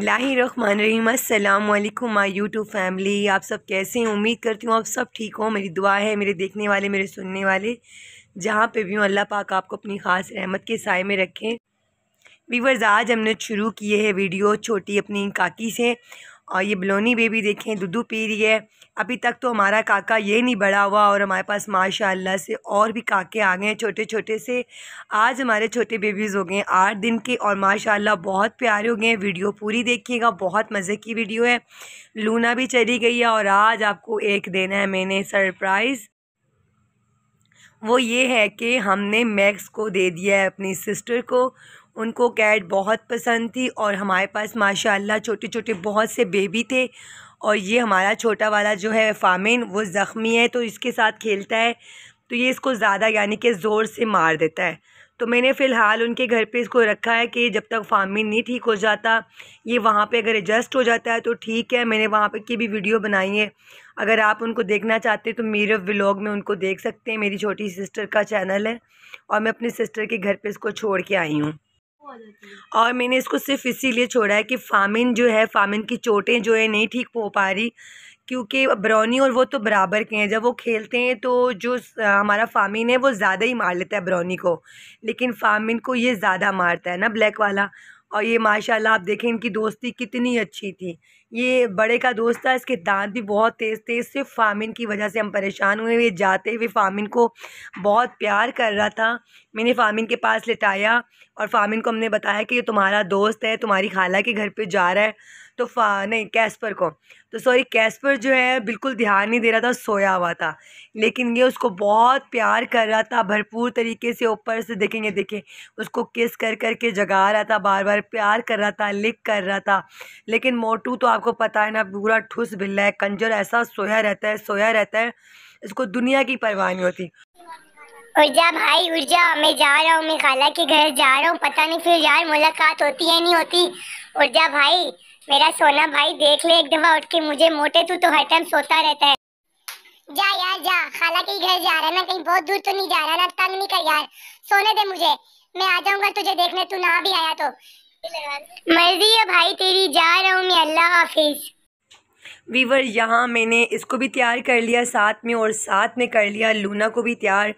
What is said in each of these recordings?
बिस्मिल्लाहिर्रहमानिर्रहीम। अस्सलाम वालेकुम माय यूट्यूब फैमिली। आप सब कैसे हैं? उम्मीद करती हूँ आप सब ठीक हो। मेरी दुआ है मेरे देखने वाले, मेरे सुनने वाले, जहाँ पे भी हूँ, अल्लाह पाक आपको अपनी ख़ास रहमत के साए में रखें। व्यूअर्स, आज हमने शुरू किए है वीडियो छोटी अपनी काकी से, और ये बलोनी बेबी देखें दूध पी रही है। अभी तक तो हमारा काका ये नहीं बड़ा हुआ, और हमारे पास माशाअल्लाह से और भी काके आ गए हैं छोटे छोटे से। आज हमारे छोटे बेबीज़ हो गए हैं 8 दिन के, और माशाअल्लाह बहुत प्यारे हो गए हैं। वीडियो पूरी देखिएगा, बहुत मज़े की वीडियो है। लूना भी चली गई है, और आज आपको एक देना है मैंने सरप्राइज़। वो ये है कि हमने मैक्स को दे दिया है अपनी सिस्टर को। उनको कैट बहुत पसंद थी, और हमारे पास माशाअल्लाह छोटे छोटे बहुत से बेबी थे। और ये हमारा छोटा वाला जो है फामिन, वो ज़ख्मी है, तो इसके साथ खेलता है तो ये इसको ज़्यादा यानी कि ज़ोर से मार देता है। तो मैंने फ़िलहाल उनके घर पे इसको रखा है कि जब तक फामिन नहीं ठीक हो जाता, ये वहाँ पे अगर एडजस्ट हो जाता है तो ठीक है। मैंने वहाँ पे की भी वीडियो बनाई है, अगर आप उनको देखना चाहते हैं तो मेरे व्लॉग में उनको देख सकते हैं। मेरी छोटी सिस्टर का चैनल है, और मैं अपनी सिस्टर के घर पे इसको छोड़ के आई हूँ। और मैंने इसको सिर्फ इसीलिए छोड़ा है कि फामिन जो है, फामिन की चोटें जो है नहीं ठीक हो पा रही, क्योंकि ब्राउनी और वो तो बराबर के हैं। जब वो खेलते हैं तो जो हमारा फामिन है वो ज़्यादा ही मार लेता है ब्राउनी को, लेकिन फामिन को ये ज़्यादा मारता है ना, ब्लैक वाला। और ये माशाल्लाह आप देखें इनकी दोस्ती कितनी अच्छी थी। ये बड़े का दोस्त था, इसके दांत भी बहुत तेज़ थे। सिर्फ फामिन की वजह से हम परेशान हुए। ये जाते हुए फामिन को बहुत प्यार कर रहा था। मैंने फामिन के पास लिटाया, और फामिन को हमने बताया कि ये तुम्हारा दोस्त है, तुम्हारी खाला के घर पे जा रहा है। तो नहीं, कैस्पर को, तो सॉरी, कैस्पर जो है बिल्कुल ध्यान नहीं दे रहा था, सोया हुआ था। लेकिन ये उसको बहुत प्यार कर रहा था भरपूर तरीके से। ऊपर से देखेंगे, देखें उसको किस कर कर के जगा रहा था, बार बार प्यार कर रहा था, लिक कर रहा था। लेकिन मोटू तो आपको पता है ना, पूरा ठुस बिल्ला है, कंजर, ऐसा सोया रहता है, सोया रहता है, इसको दुनिया की परवाह नहीं होती। उठ जा भाई उठ जा, मैं जा रहा हूँ, मैं खाला के घर जा रहा हूँ। पता नहीं फिर यार मुलाकात होती है नहीं होती। उठ जा भाई, मेरा सोना भाई, देख ले एक दफा उठ के मुझे। मोटे तू तो हर टाइम सोता रहता है। जा यार जा, खाला के घर जा रहा है ना, कहीं बहुत दूर तो नहीं जा रहा ना। तंग नहीं कर यार, सोने दे मुझे, मैं आ जाऊंगा तुझे देखने, तू ना भी आया तो। मर्जी है भाई तेरी, जा रहा हूँ मैं, अल्लाह हाफिज। वीवर, यहाँ मैंने इसको भी तैयार कर लिया साथ में, और साथ में कर लिया लूना को भी तैयार।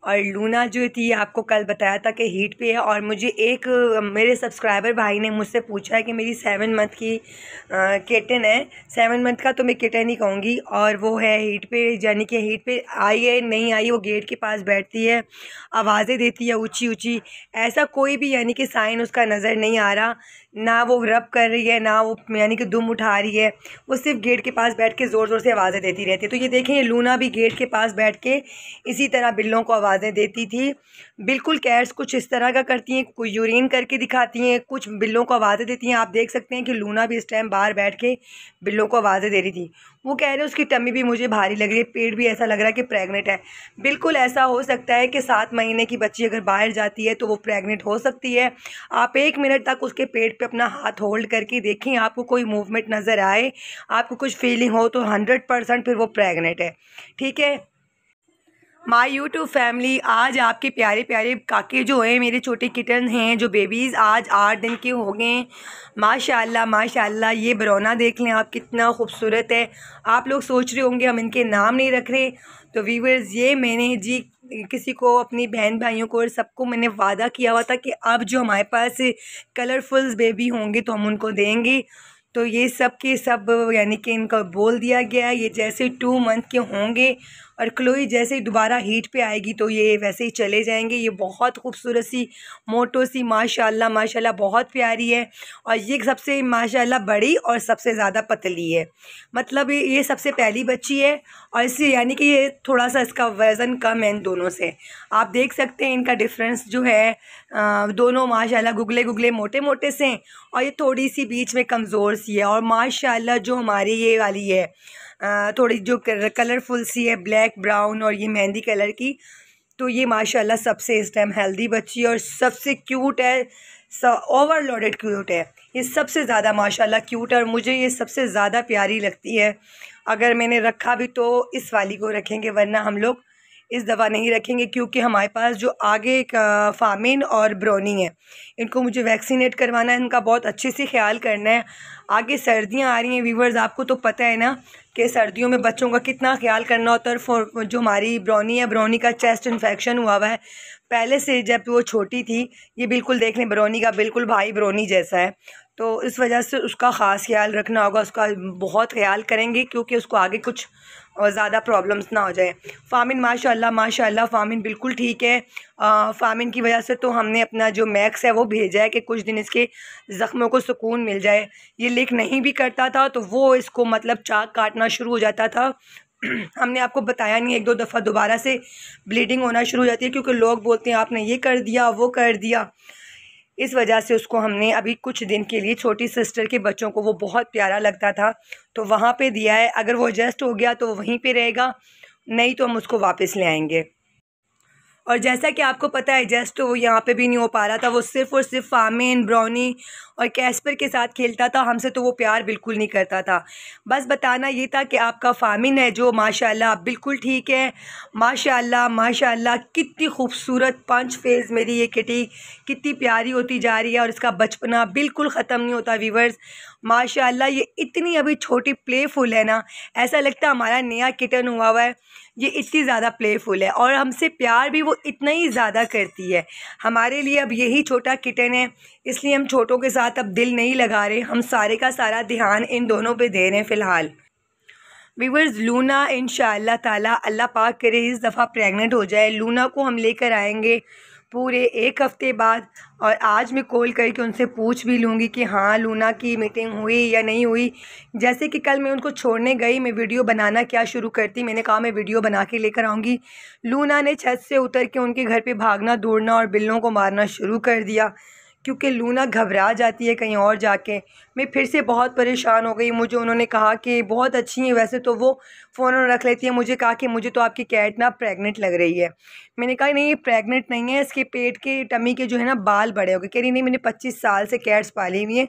और लूना जो थी आपको कल बताया था कि हीट पे है। और मुझे एक मेरे सब्सक्राइबर भाई ने मुझसे पूछा है कि मेरी 7 मंथ की किटन है। 7 मंथ का तो मैं किटन ही कहूँगी, और वो है हीट पे, यानी कि हीट पे आई है नहीं आई। वो गेट के पास बैठती है, आवाज़ें देती है ऊंची ऊंची। ऐसा कोई भी यानी कि साइन उसका नज़र नहीं आ रहा, ना वो रब कर रही है, ना वो यानी कि दुम उठा रही है। वो सिर्फ गेट के पास बैठ के ज़ोर ज़ोर से आवाज़ें देती रहती है। तो ये देखें, ये लूना भी गेट के पास बैठ के इसी तरह बिल्लों को आवाज़ें देती थी। बिल्कुल कैट्स कुछ इस तरह का करती हैं, कोई यूरिन करके दिखाती हैं, कुछ बिल्लों को आवाज़ें देती हैं। आप देख सकते हैं कि लूना भी इस टाइम बाहर बैठ के बिल्लों को आवाज़ें दे रही थी। वो कह रहे उसकी टमी भी मुझे भारी लग रही है, पेट भी ऐसा लग रहा है कि प्रेग्नेंट है। बिल्कुल ऐसा हो सकता है कि 7 महीने की बच्ची अगर बाहर जाती है तो वो प्रेग्नेंट हो सकती है। आप 1 मिनट तक उसके पेट पे अपना हाथ होल्ड करके देखें, आपको कोई मूवमेंट नज़र आए, आपको कुछ फीलिंग हो, तो 100% फिर वो प्रेग्नेंट है। ठीक है माय यूट्यूब फैमिली, आज आपके प्यारे प्यारे काके जो हैं, मेरे छोटे किटन हैं, जो बेबीज़ आज 8 दिन के हो गए हैं। माशाल्लाह माशाल्लाह। ये बरौना देख लें आप, कितना खूबसूरत है। आप लोग सोच रहे होंगे हम इनके नाम नहीं रख रहे, तो व्यूअर्स ये मैंने जी किसी को, अपनी बहन भाइयों को और सबको मैंने वादा किया हुआ था कि अब जो हमारे पास कलरफुल्स बेबी होंगे तो हम उनको देंगे। तो ये सब के सब यानी कि इनको बोल दिया गया है। ये जैसे 2 मंथ के होंगे, और क्लोई जैसे ही दोबारा हीट पे आएगी तो ये वैसे ही चले जाएंगे। ये बहुत खूबसूरत सी मोटो सी माशाल्लाह माशाल्लाह बहुत प्यारी है। और ये सबसे माशाल्लाह बड़ी और सबसे ज़्यादा पतली है, मतलब ये सबसे पहली बच्ची है। और इससे यानी कि ये थोड़ा सा इसका वज़न कम है इन दोनों से। आप देख सकते हैं इनका डिफरेंस जो है, दोनों माशाल्लाह गुगले गुगले मोटे मोटे से हैं, और ये थोड़ी सी बीच में कमज़ोर सी है। और माशाल्लाह जो हमारी ये वाली है थोड़ी जो कलरफुल सी है, ब्लैक ब्राउन और ये मेहंदी कलर की, तो ये माशाल्लाह सबसे इस टाइम हेल्दी बच्ची है, और सबसे क्यूट है, ओवरलोडेड क्यूट है। ये सबसे ज़्यादा माशाल्लाह क्यूट है, और मुझे ये सबसे ज़्यादा प्यारी लगती है। अगर मैंने रखा भी तो इस वाली को रखेंगे, वरना हम लोग इस दफ़ा नहीं रखेंगे, क्योंकि हमारे पास जो आगे फामिन और ब्रोनी है, इनको मुझे वैक्सीनेट करवाना है, इनका बहुत अच्छे से ख्याल करना है। आगे सर्दियां आ रही हैं व्यूवर्स, आपको तो पता है ना कि सर्दियों में बच्चों का कितना ख्याल करना होता है। और जो हमारी ब्रोनी है, ब्रोनी का चेस्ट इन्फेक्शन हुआ है पहले से, जब वो छोटी थी। ये बिल्कुल देख लें, ब्रोनी का बिल्कुल भाई ब्रोनी जैसा है, तो इस वजह से उसका ख़ास ख्याल रखना होगा। उसका बहुत ख्याल करेंगे क्योंकि उसको आगे कुछ और ज़्यादा प्रॉब्लम्स ना हो जाए। फ़ामिन माशाल्लाह फ़ामिन बिल्कुल ठीक है। फ़ामिन की वजह से तो हमने अपना जो मैक्स है वो भेजा है कि कुछ दिन इसके ज़ख्मों को सुकून मिल जाए। ये लीक नहीं भी करता था तो वो इसको मतलब चाक काटना शुरू हो जाता था। हमने आपको बताया नहीं, 1-2 दफ़ा दोबारा से ब्लीडिंग होना शुरू हो जाती है, क्योंकि लोग बोलते हैं आपने ये कर दिया वो कर दिया। इस वजह से उसको हमने अभी कुछ दिन के लिए, छोटी सिस्टर के बच्चों को वो बहुत प्यारा लगता था तो वहाँ पे दिया है। अगर वो एडजस्ट हो गया तो वो वहीं पे रहेगा, नहीं तो हम उसको वापस ले आएंगे। और जैसा कि आपको पता है एडजस्ट तो वो यहाँ पे भी नहीं हो पा रहा था, वो सिर्फ़ और सिर्फ फ़ामिन, ब्राउनी और कैस्पर के साथ खेलता था, हमसे तो वो प्यार बिल्कुल नहीं करता था। बस बताना ये था कि आपका फ़ामिन है जो माशाल्लाह बिल्कुल ठीक है। माशाल्लाह कितनी खूबसूरत 5 फेज़ मेरी ये किटी कितनी प्यारी होती जा रही है और इसका बचपना बिल्कुल ख़त्म नहीं होता व्यूवर्स। माशाल्लाह ये इतनी अभी छोटी प्लेफुल है ना, ऐसा लगता है हमारा नया किटन हुआ है। ये इतनी ज़्यादा प्लेफुल है और हमसे प्यार भी वो इतना ही ज़्यादा करती है। हमारे लिए अब यही छोटा किटन है, इसलिए हम छोटों के साथ अब दिल नहीं लगा रहे, हम सारे का सारा ध्यान इन दोनों पे दे रहे हैं फ़िलहाल। व्यूअर्स, लूना इंशाअल्लाह ताला अल्लाह पाक करे इस दफ़ा प्रेग्नेंट हो जाए। लूना को हम लेकर आएंगे पूरे 1 हफ़्ते बाद, और आज मैं कॉल करके उनसे पूछ भी लूँगी कि हाँ लूना की मीटिंग हुई या नहीं हुई। जैसे कि कल मैं उनको छोड़ने गई, मैं वीडियो बनाना क्या शुरू करती, मैंने कहा मैं वीडियो बना के लेकर आऊँगी। लूना ने छत से उतर के उनके घर पे भागना दौड़ना और बिल्लों को मारना शुरू कर दिया, क्योंकि लूना घबरा जाती है कहीं और जाके। मैं फिर से बहुत परेशान हो गई। मुझे उन्होंने कहा कि बहुत अच्छी है वैसे तो वो, फ़ोन रख लेती है। मुझे कहा कि मुझे तो आपकी कैट ना प्रेग्नेंट लग रही है। मैंने कहा नहीं ये प्रेग्नेंट नहीं है, इसके पेट के टमी के जो है ना बाल बड़े हो गए। कह रही नहीं मैंने 25 साल से कैट्स पाली हुई हैं,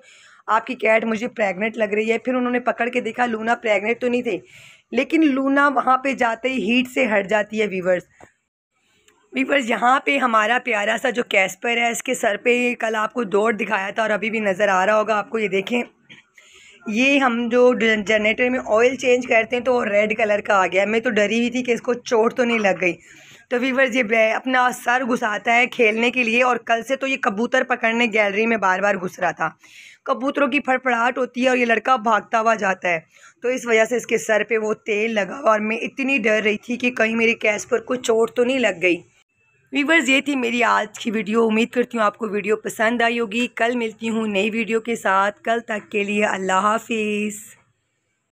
आपकी कैट मुझे प्रेग्नेंट लग रही है। फिर उन्होंने पकड़ के देखा, लूना प्रेग्नेंट तो नहीं थे, लेकिन लूना वहाँ पर जाते ही हीट से हट जाती है व्यूवर्स। यहाँ पे हमारा प्यारा सा जो कैस्पर है, इसके सर पे कल आपको दौड़ दिखाया था और अभी भी नज़र आ रहा होगा आपको। ये देखें, ये हम जो जनरेटर में ऑयल चेंज करते हैं तो वो रेड कलर का आ गया। मैं तो डरी हुई थी कि इसको चोट तो नहीं लग गई। तो व्यूअर्स, ये अपना सर घुसाता है खेलने के लिए, और कल से तो ये कबूतर पकड़ने गैलरी में बार बार घुस रहा था। कबूतरों की फड़फड़ाहट होती है और ये लड़का भागता हुआ जाता है, तो इस वजह से इसके सर पे वो तेल लगा और मैं इतनी डर रही थी कि कहीं मेरे कैस्पर को चोट तो नहीं लग गई। व्यूअर्स, ये थी मेरी आज की वीडियो। उम्मीद करती हूँ आपको वीडियो पसंद आई होगी। कल मिलती हूँ नई वीडियो के साथ। कल तक के लिए अल्लाह हाफिज़।